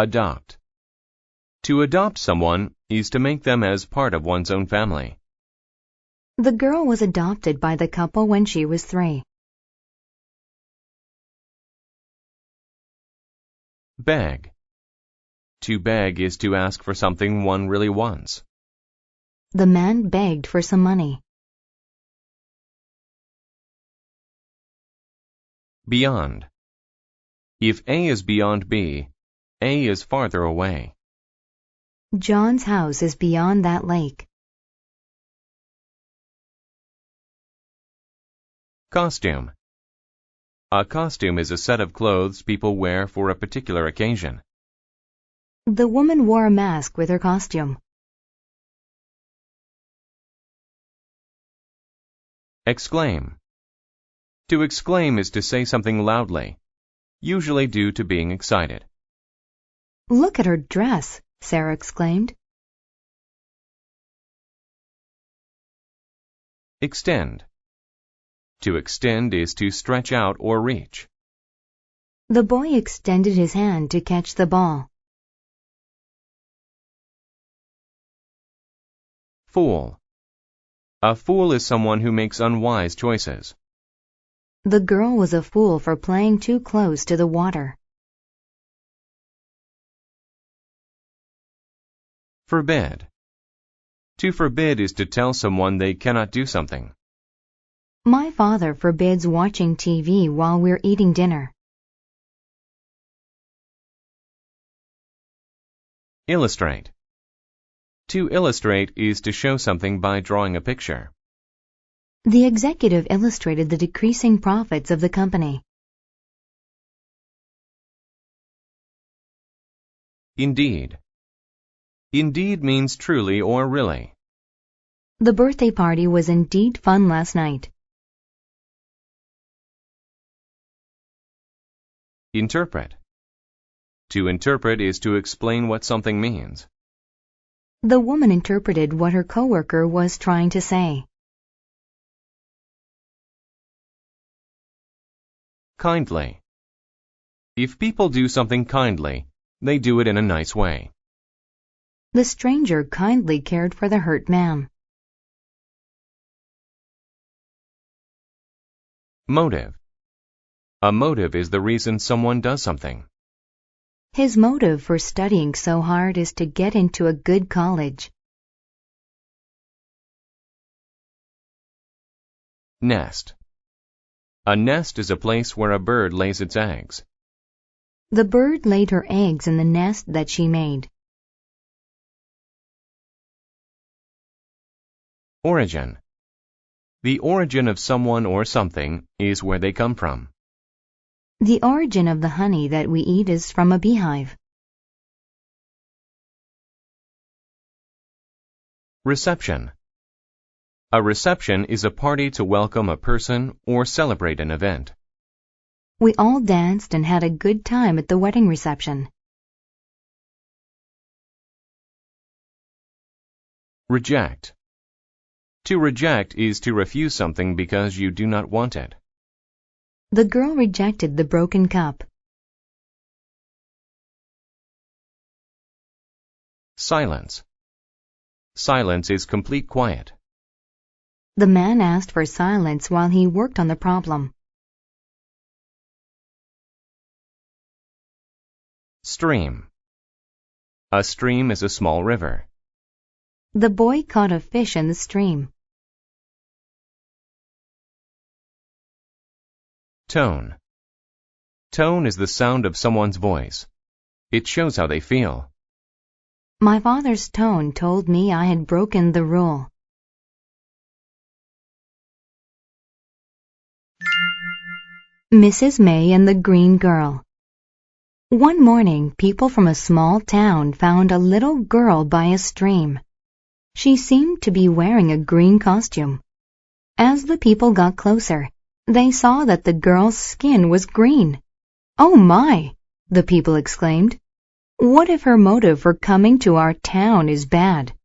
Adopt. To adopt someone is to make them as part of one's own family. The girl was adopted by the couple when she was 3. Beg. To beg is to ask for something one really wants. The man begged for some money. Beyond. If A is beyond B, A is farther away. John's house is beyond that lake. Costume. A costume is a set of clothes people wear for a particular occasion. The woman wore a mask with her costume. Exclaim. To exclaim is to say something loudly, usually due to being excited. Look at her dress, Sarah exclaimed. Extend. To extend is to stretch out or reach. The boy extended his hand to catch the ball. Fool. A fool is someone who makes unwise choices. The girl was a fool for playing too close to the water. Forbid. To forbid is to tell someone they cannot do something. My father forbids watching TV while we're eating dinner. Illustrate. To illustrate is to show something by drawing a picture. The executive illustrated the decreasing profits of the company. Indeed. Indeed means truly or really. The birthday party was indeed fun last night. Interpret. To interpret is to explain what something means. The woman interpreted what her coworker was trying to say. Kindly. If people do something kindly, they do it in a nice way. The stranger kindly cared for the hurt man. Motive. A motive is the reason someone does something. His motive for studying so hard is to get into a good college. Nest. A nest is a place where a bird lays its eggs. The bird laid her eggs in the nest that she made. Origin. The origin of someone or something is where they come from. The origin of the honey that we eat is from a beehive. Reception. A reception is a party to welcome a person or celebrate an event. We all danced and had a good time at the wedding reception. Reject. To reject is to refuse something because you do not want it. The girl rejected the broken cup. Silence. Silence is complete quiet. The man asked for silence while he worked on the problem. Stream. A stream is a small river. The boy caught a fish in the stream. Tone. Tone is the sound of someone's voice. It shows how they feel. My father's tone told me I had broken the rule. Mrs. May and the Green Girl. One morning, people from a small town found a little girl by a stream. She seemed to be wearing a green costume. As the people got closer, they saw that the girl's skin was green. "Oh my!" the people exclaimed. "What if her motive for coming to our town is bad?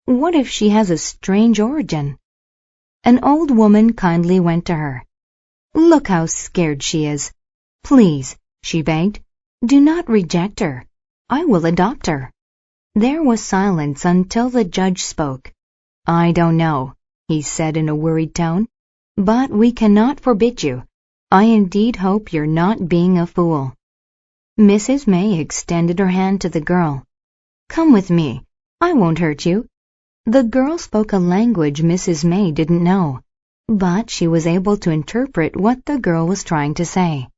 What if she has a strange origin?" An old woman kindly went to her. "Look how scared she is. Please," she begged, "do not reject her. I will adopt her." There was silence until the judge spoke. "I don't know," he said in a worried tone, "but we cannot forbid you. I indeed hope you're not being a fool." Mrs. May extended her hand to the girl. "Come with me. I won't hurt you." The girl spoke a language Mrs. May didn't know, but she was able to interpret what the girl was trying to say.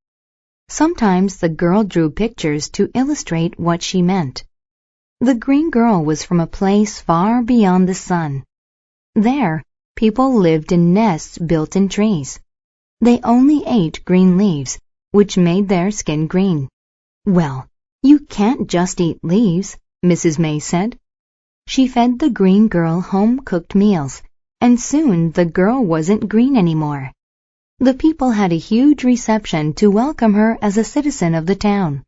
Sometimes the girl drew pictures to illustrate what she meant. The green girl was from a place far beyond the sun. There, people lived in nests built in trees. They only ate green leaves, which made their skin green. "Well, you can't just eat leaves," Mrs. May said. She fed the green girl home-cooked meals, and soon the girl wasn't green anymore. The people had a huge reception to welcome her as a citizen of the town.